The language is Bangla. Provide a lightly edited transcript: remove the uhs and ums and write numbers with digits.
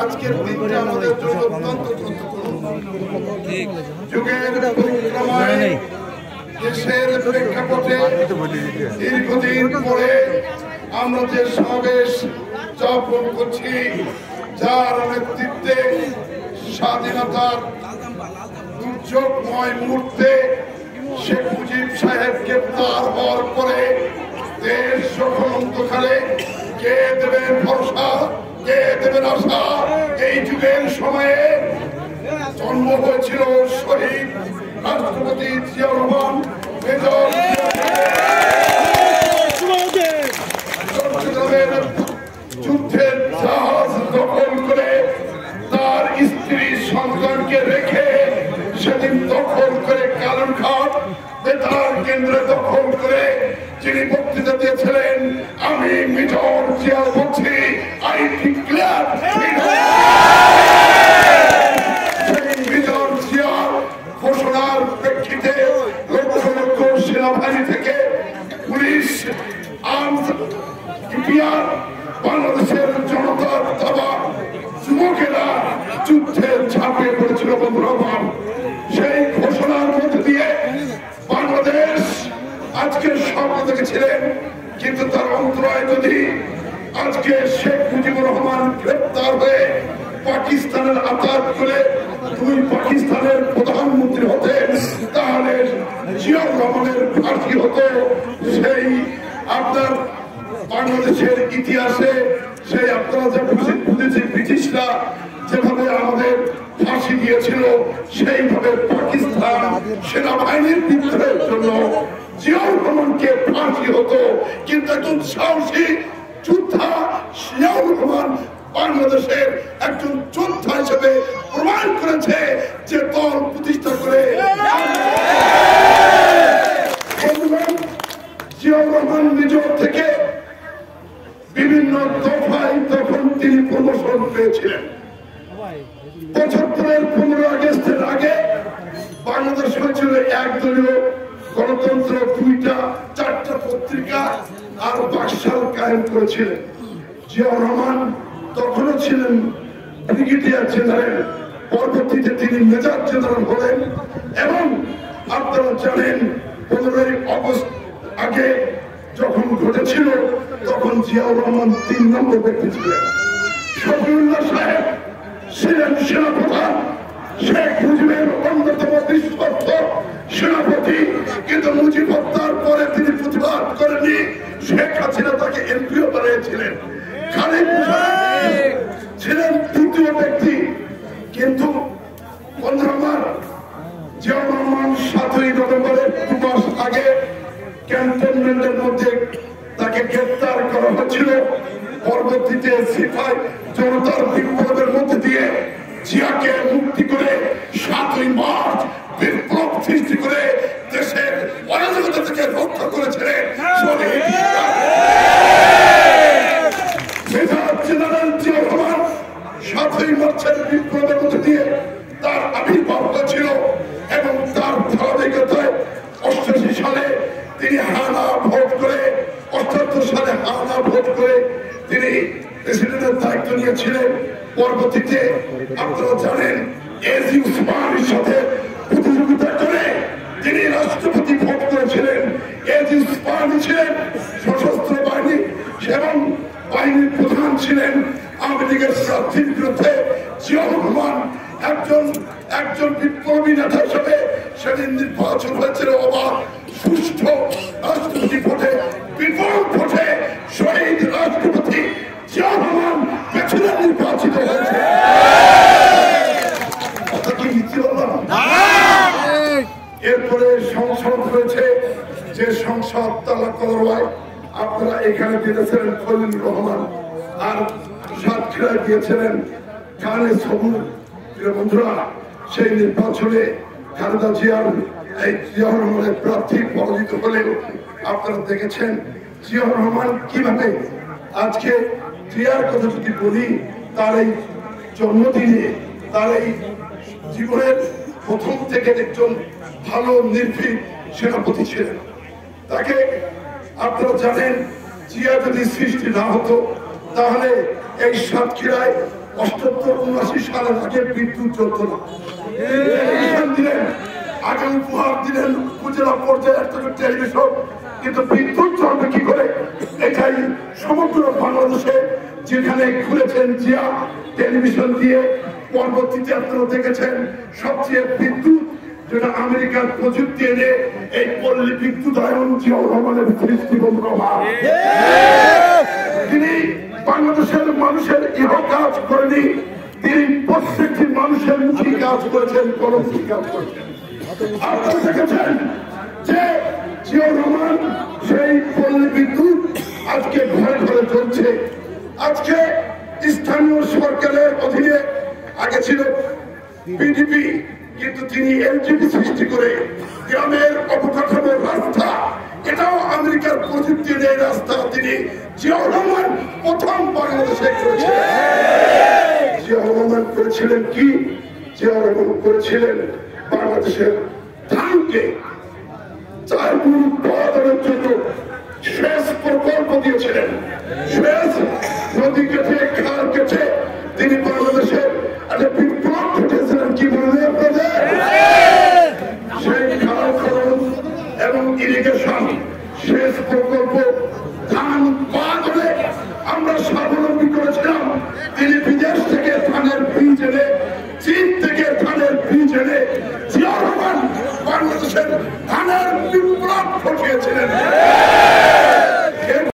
আজকের দিনটা আমাদের জন্য অত্যন্ত গুরুত্বপূর্ণ। দেশের প্রেক্ষাপটে দীর্ঘদিন পরে আমরা যে সমাবেশ যাপন করছি, যার নেতৃত্বে স্বাধীনতার দুর্যোগময় মুহূর্তে শেখ মুজিব সাহেব গ্রেপ্তার হওয়ার পরে দেশ যখন অন্ধকারে, কে দেবেন ভরসা, কে দেবেন আশা, এই যুগের সময়ে জন্ম হয়েছিল শহীদ রাষ্ট্রপতি জিয়াউর রহমান। যুদ্ধের জাহাজ দখল করে তার স্ত্রী সন্তানকে রেখে সেদিন দখল করে কালুরঘাট বেতার কেন্দ্রে দখল করে যিনি বক্তৃতা দিয়েছিলেন, আমি মেজর জিয়া বলছি, আই ডিক্লেয়ার মেজর জিয়ার ঘোষণার প্রেক্ষিতে লক্ষ লক্ষ সেনাবাহিনী থেকে পুলিশ, বাংলাদেশের জনতার দাবা যুবকেরা যুদ্ধে ঝাঁপিয়ে পড়েছিল বন্ধুরা। সেই ঘোষণার মধ্যে দিয়ে বাংলাদেশ আজকে স্বপ্ন দেখেছিলেন, কিন্তু তার অন্তরায় যদি আজকে শেখ মুজিবুর রহমান গ্রেপ্তার হয়ে পাকিস্তানের আতাত করে দুই পাকিস্তানের প্রধানমন্ত্রী হতেন, তাহলে জিয়াউর রহমানের ফাঁসি হতো। সেই আপনার বাংলাদেশের ইতিহাসে সেই আপনারা যে বুঝেছি ব্রিটিশরা যেভাবে আমাদের ফাঁসি দিয়েছিল, সেইভাবে পাকিস্তান সেনাবাহিনীর বিদ্রোহের জন্য জিয়াউর রহমানকে ফাঁসি হতো। কিন্তু একজন সাহসী যোদ্ধা জিয়াউর রহমান বাংলাদেশের একজন যোদ্ধা হিসেবে প্রমাণ করেছে যে দল প্রতিষ্ঠা করে জিয়াউর রহমান নিজের থেকে বিভিন্ন দফায় তখন তিনি প্রমোশন পেয়েছিলেন। ৭৫-এর 15 আগস্টের আগে বাংলাদেশ হয়েছিল একদলীয় গণতন্ত্র, 2টা-4টা পত্রিকা আর বাকশাল কায়েম করেছিলেন। জিয়াউর রহমান তখনও ছিলেন ব্রিগেডিয়ার জেনারেল, পরবর্তীতে তিনি মেজর জেনারেল হলেন। এবং আপনারা জানেন 15ই আগস্ট আগে যখন ঘটেছিল তখন জিয়াউর রহমান 3 নম্বর ব্যক্তি ছিলেন। শফিউল্লাহ সাহেব ছিলেন সেনাপ্রধান, শেখ মুজিবের অন্যতম বিশ্বস্ত সেনাপতি, কিন্তু মুজিব হত্যার পরে তিনি প্রতিবাদ করেননি। শেখ হাসিনা তাকে এমপিও বানিয়েছিলেন। খালিদ ছিলেন তৃতীয় ব্যক্তি, কিন্তু জিয়াউর রহমান 7ই নভেম্বরের 2 মাস আগে ক্যান্টনমেন্টের মধ্যে তাকে গ্রেপ্তার করা হয়েছিল। পরবর্তীতে সিপাই জনতার বিপ্লবের মধ্যে দিয়ে জিয়াকে মুক্তি করে 7ই মার্চ বিপ্লব সৃষ্টি করে দেশের অরাজকতা থেকে রক্ষা করেছিলেন মেজর জেনারেল জিয়াউর রহমান। 7ই মার্চের বিপ্লবের মধ্যে দিয়ে তার আবির্ভাব হয়েছিল এবং তার ধারাবাহিকতায় 88 সালে তিনি হানা ভোট করে, 78 সালে হানা ভোট করে তিনি প্রেসিডেন্টের দায়িত্ব নিয়েছিলেন। পরবর্তীতে আপনারা জানেন এজি উসমানের সাথে প্রতিযোগিতা করে তিনি রাষ্ট্রপতি ভোট করেছিলেন। এজি উসমান ছিলেন সশস্ত্র বাহিনী এবং বাহিনীর প্রধান ছিলেন। আওয়ামী লীগের প্রার্থীর বিরুদ্ধে জিয়াউর রহমান একজন বিপ্লবী নেতা হিসেবে সেদিন নির্বাচন হয়েছিল অবাধ সুষ্ঠু রাষ্ট্রপতি ভোটে, বিপুল ভোটে শহীদ রাষ্ট্রপতি জিয়াউর রহমান পেছনে নির্বাচিত হয়েছে। এরপরে সংসদ হয়েছে, যে সংসদ তালা করওয়ায় আপনারা এখানে দিয়েছিলেন খলিল রহমান আর সাতক্ষীরায় দিয়েছিলেন কানে সবুর। বন্ধুরা, সেই নির্বাচনে খালেদা জিয়ার এই জিয়াউর রহমানের প্রার্থী পরাজিত হলেও আপনারা দেখেছেন জিয়াউর রহমান কিভাবে আজকে জিয়ার কথা যদি বলি, তার এই জন্মদিনে, তার এই জীবনের প্রথম থেকে একজন ভালো নির্ভীক সেনাপতি ছিলেন। তাকে আপনারা জানেন জিয়া যদি সৃষ্টি না হতো তাহলে এই সাতক্ষীরায় 78-79 সালের আগে বিদ্যুৎ চলত না। টেলিভিশন দিলেন, আগে উপহার দিলেন উপজেলা পর্যায়ে একটা টেলিভিশন, কিন্তু বিদ্যুৎ চলবে কি করে? এটাই সমগ্র বাংলাদেশে যেখানে ঘুরেছেন জিয়া টেলিভিশন দিয়ে, পরবর্তীতে আপনারা দেখেছেন সবচেয়ে বিদ্যুৎ যেটা আমেরিকার প্রযুক্তি এনে এই পল্লী বিদ্যুতায়ন জিয়াউর রহমানের দৃষ্টিভঙ্গ প্রভাব। তিনি বাংলাদেশের মানুষের ইহ কাজ করেনি, তিনি প্রত্যেকটি মানুষের মুখী কাজ করেছেন, কলমী কাজ করেছেন। আপনারা দেখেছেন যে জিয়াউর রহমান সেই পল্লী বিদ্যুৎ আজকে ঘরে ঘরে চলছে। আজকে স্থানীয় সরকারের অধীনে আগে ছিল পিডিপি, কিন্তু তিনি এলজিপি সৃষ্টি করে গ্রামের অবকাঠামোর রাস্তা, এটাও আমেরিকার প্রযুক্তি নেই রাস্তা তিনি জিয়াউর রহমান প্রথম বাংলাদেশে করেছিলেন। জিয়াউর রহমান করেছিলেন কি? জিয়াউর রহমান করেছিলেন বাংলাদেশের ধানকে 4 গুণ উৎপাদনের জন্য সেচ প্রকল্প দিয়েছিলেন। সেচ নদী কেটে খাল কেটে তিনি বাংলাদেশের একটা